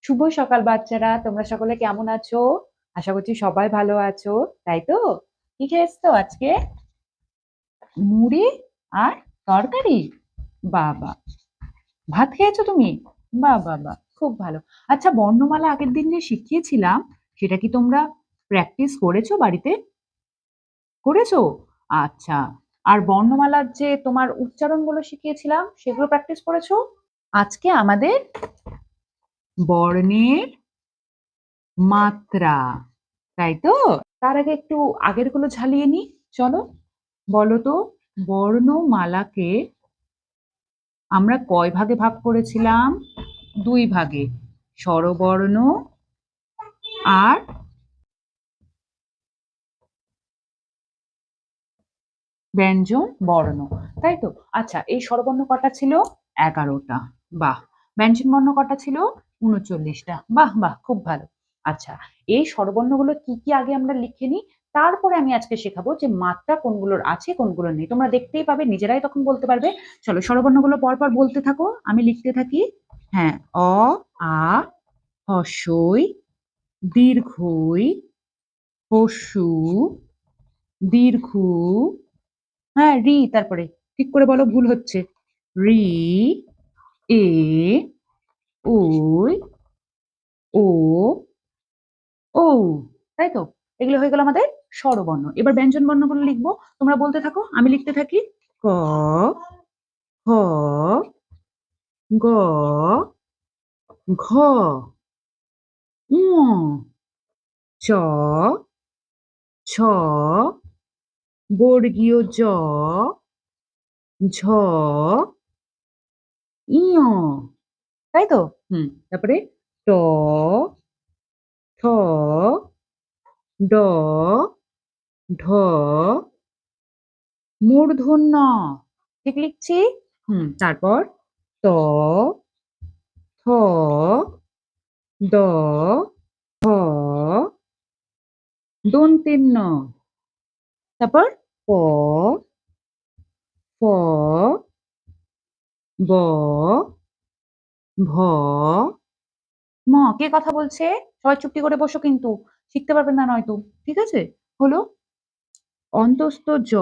শুভ সকাল বাচ্চারা, তোমরা সকলে কেমন আছো? আশা করছি সবাই ভালো আছো, তাই তো? কি খেয়েছো আজকে? মুড়ি আর তরকারি? বাবা, ভাত খেয়েছো তুমি? বাবা, খুব ভালো। আচ্ছা, বর্ণমালা আগের দিন যে শিখিয়েছিলাম, সেটা কি তোমরা প্র্যাকটিস করেছো বাড়িতে? করেছো? আচ্ছা। আর বর্ণমালার যে তোমার উচ্চারণগুলো শিখিয়েছিলাম, সেগুলো প্র্যাকটিস করেছো? আজকে আমাদের বর্ণের মাত্রা, তাই তো? তার আগে একটু আগের গুলো ঝালিয়ে নি। চলো, বলো তো, বর্ণমালাকে আমরা কয় ভাগে ভাগ করেছিলাম? 2 ভাগে। স্বরবর্ণ আর ব্যঞ্জন বর্ণ, তাই তো? আচ্ছা, এই স্বরবর্ণ কটা ছিল? 11টা। বাহ। ব্যঞ্জন বর্ণ কটা ছিল? 39টা। বাহ, খুব ভালো। আচ্ছা, এই স্বরবর্ণগুলো কি কি আগে আমরা লিখে নিই, তারপরে আমি আজকে শেখাবো যে মাত্রা কোনগুলোর আছে কোনগুলোর নেই। তোমরা দেখতেই পাবে, নিজেরাই তখন বলতে পারবে। চলো, স্বরবর্ণগুলো পরপর বলতে থাকো, আমি লিখতে থাকি। হ্যাঁ, অ, আ, হ্রস্বই, দীর্ঘই, হ্রস্ব, দীর্ঘ, হ্যাঁ রি, তারপরে ঠিক করে বলো, ভুল হচ্ছে। রি, এ, ওই, ও, ও, তাই তো? এগুলো হয়ে গেল আমাদের স্বরবর্ণ। এবার ব্যঞ্জন বর্ণগুলো লিখবো, তোমরা বলতে থাকো, আমি লিখতে থাকি। ক, খ, গ, ঘ, ঙ, চ, ছ, বর্গীয় জ, ঝ, ইয়, তাই তো? তারপরে ট, ঠ, ড, ঢ, মূর্ধন্য, ঠিক লিখছি? তারপর ত, থ, দ, হ, দন্তের ন, তারপর প, ফ, ব, ভ, ম। কে কথা বলছে? সবাই চুপটি করে বসো, কিন্তু শিখতে পারবেন না নয়তো। ঠিক আছে? হলো অন্তস্থ জ,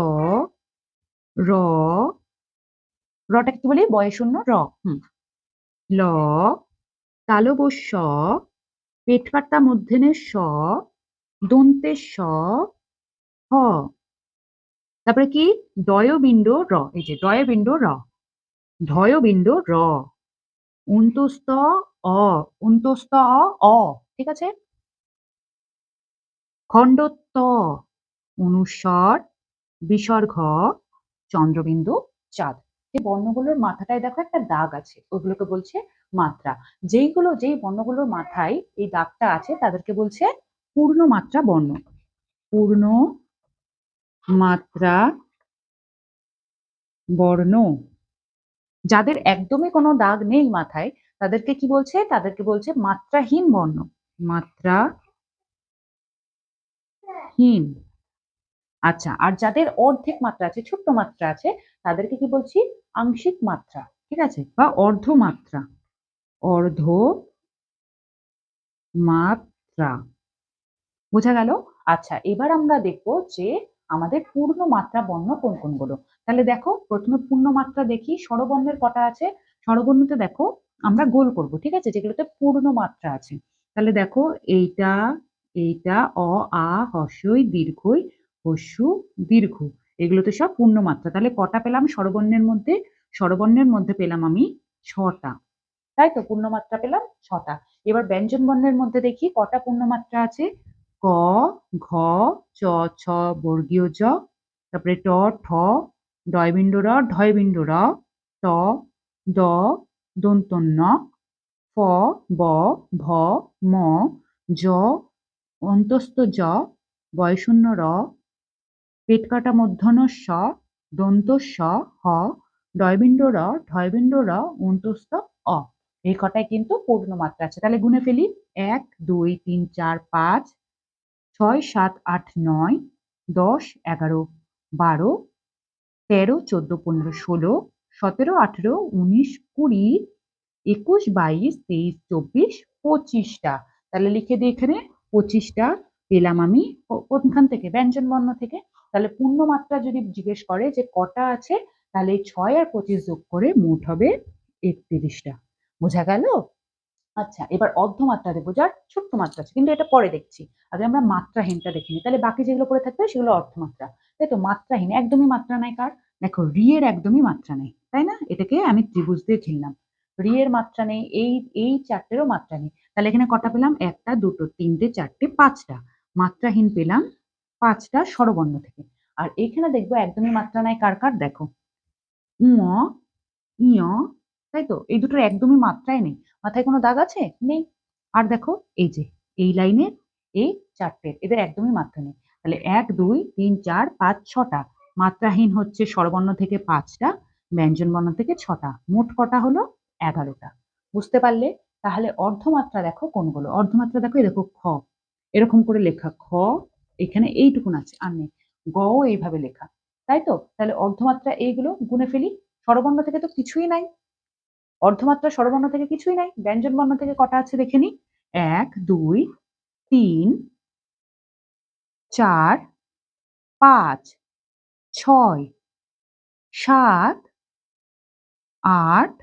র, রটাকে কি বলি? বয়শূন্য র। ল, তালব্য শ, পেটকাটা মূর্ধন্যের স, দন্তের স, হ। তারপরে কি? ডয়বিন্দু র, এই যে ডয়বিন্দু র, ধয়বিন্দু র, অন্তস্থ অ, অন্তস্থ অ, অ, ঠিক আছে? খণ্ডত্ব, অনুস্বর, বিসর্গ, চন্দ্রবিন্দু, চাঁদ। এই বর্ণগুলোর মাথাটায় দেখো একটা দাগ আছে, ওগুলোকে বলছে মাত্রা। যেই বর্ণগুলোর মাথায় এই দাগটা আছে তাদেরকে বলছে পূর্ণ মাত্রা বর্ণ। পূর্ণ মাত্রা বর্ণ। যাদের একদমই কোনো দাগ নেই মাথায়, তাদেরকে কি বলছে? তাদেরকে বলছে মাত্রাহীন বর্ণ। মাত্রাহীন। আচ্ছা, আর যাদের অর্ধেক মাত্রা আছে, ছোট্ট মাত্রা আছে, তাদেরকে কি বলছি? আংশিক মাত্রা, ঠিক আছে? বা অর্ধ মাত্রা। অর্ধ মাত্রা, বোঝা গেল? আচ্ছা, এবার আমরা দেখবো যে আমাদের পূর্ণ মাত্রা বর্ণ কোন কোনগুলো। তাহলে দেখো, প্রথমে পূর্ণ মাত্রা দেখি, স্বরবর্ণের কটা আছে। স্বরবর্ণতে দেখো আমরা গোল করব, ঠিক আছে, যেগুলোতে পূর্ণ মাত্রা আছে। তাহলে দেখো, এইটা, এইটা, অ, আ, হ্রস্বই, দীর্ঘই, হ্রস্ব, দীর্ঘ, এগুলোতে সব পূর্ণ মাত্রা। তাহলে কটা পেলাম স্বরবর্ণের মধ্যে? স্বরবর্ণের মধ্যে পেলাম আমি 6টা, তাই তো? পূর্ণমাত্রা পেলাম 6টা। এবার ব্যঞ্জন বর্ণের মধ্যে দেখি কটা পূর্ণমাত্রা আছে। ক, ঘ, চ, ছ, বর্গীয় জ, তারপরে ট, ঠ, ডয়বিন্দু র, ঢয়বিন্দু র, ত, দ, দন্ত ন, ফ, ব, ভ, ম, জ, অন্তস্থ জ, বয়শূন্য র, পেটকাটা মূর্ধন্য স, দন্ত স, হ, ডয়বিন্দু র, ঢয়বিন্দু র, অন্তস্থ অ। এই কটাই কিন্তু পূর্ণ মাত্রা আছে। তাহলে গুণে ফেলি। 1, 2, 3, 4, 5, 6, 7, 8, 9, 10, 11, 12, 13, 14, 15, 16, 17, 18, 19, 20, 21, 22, 23, 24, 25টা। তাহলে লিখে দিই এখানে 25টা পেলাম আমি কোনখান থেকে? ব্যঞ্জন বর্ণ থেকে। তাহলে পূর্ণ মাত্রা যদি জিজ্ঞেস করে যে কটা আছে, তাহলে 6 আর 25 যোগ করে মোট হবে 31টা। বোঝা গেল? আচ্ছা, এবার অর্ধমাত্রা দেখবো, যার ছোট্ট মাত্রা আছে, কিন্তু এটা পরে দেখছি। আগে আমরা মাত্রাহীনটা দেখে নিই, তাহলে বাকি যেগুলো পড়ে থাকবে সেগুলো অর্ধমাত্রা। তাই তো? মাত্রাহীন একদমই মাত্রা নাই কার? দেখো রি এর একদমই মাত্রা নেই, তাই না? এটাকে আমি ত্রিভুজ দিয়ে ঘিরলাম। রি এর মাত্রা নেই, এই চারটেরও মাত্রা নেই। তাহলে এখানে কটা পেলাম? একটা, দুটো, তিনটে, চারটে, পাঁচটা। মাত্রাহীন পেলাম পাঁচটা স্বরবর্ণ থেকে। আর এখানে দেখবো একদমই মাত্রা নাই কার কার? দেখো উঁ, ইয়, তাই তো? এই দুটোর একদমই মাত্রাই নেই। মাথায় কোনো দাগ আছে? নেই। আর দেখো এই যে এই লাইনের এই চারটের, এদের একদমই মাত্রা নেই। তাহলে 1, 2, 3, 4, 5, 6টা। মাত্রাহীন হচ্ছে স্বরবর্ণ থেকে 5টা, ব্যঞ্জন বর্ণ থেকে 6টা। মোট কটা হলো? 11টা। বুঝতে পারলে? তাহলে অর্ধমাত্রা দেখো কোনগুলো? অর্ধমাত্রা দেখো, এই দেখো খ, এরকম করে লেখা খ, এখানে এইটুকুন আছে আর নেই। গও এইভাবে লেখা, তাই তো? তাহলে অর্ধমাত্রা এইগুলো গুনে ফেলি। স্বরবর্ণ থেকে তো কিছুই নাই। অর্ধমাত্রা স্বরবর্ণ থেকে কিছুই নাই। ব্যঞ্জন বর্ণ থেকে কটা আছে দেখে নি? 1, 2, 3, 4, 5, 6, 7, 8,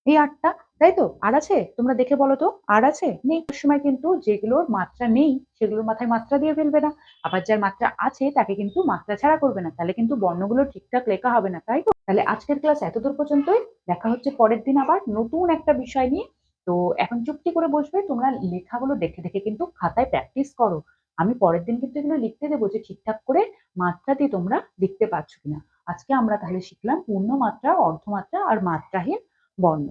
এই 8টা, তাই তো? আর আছে? তোমরা দেখে বলো তো, আর আছে? নেই। সময় কিন্তু যেগুলোর মাত্রা নেই সেগুলোর মাথায় মাত্রা দিয়ে ফেলবে না। আবার যার মাত্রা আছে তাকে কিন্তু মাত্রা ছাড়া করবে না। তাহলে কিন্তু বর্ণগুলো ঠিকঠাক লেখা হবে না, তাই তো? তাহলে আজকের ক্লাস এতদূর পর্যন্তই। দেখা হচ্ছে পরের দিন আবার নতুন একটা বিষয় নিয়ে। তো এখন চুপটি করে বসবে, তোমরা লেখাগুলো দেখে দেখে কিন্তু খাতায় প্র্যাকটিস করো। আমি পরের দিন কিন্তু এগুলো লিখতে দেবো যে ঠিকঠাক করে মাত্রা দিয়ে তোমরা লিখতে পারছো কিনা। আজকে আমরা তাহলে শিখলাম পূর্ণ মাত্রা, অর্ধমাত্রা আর মাত্রাহীন বর্ণ।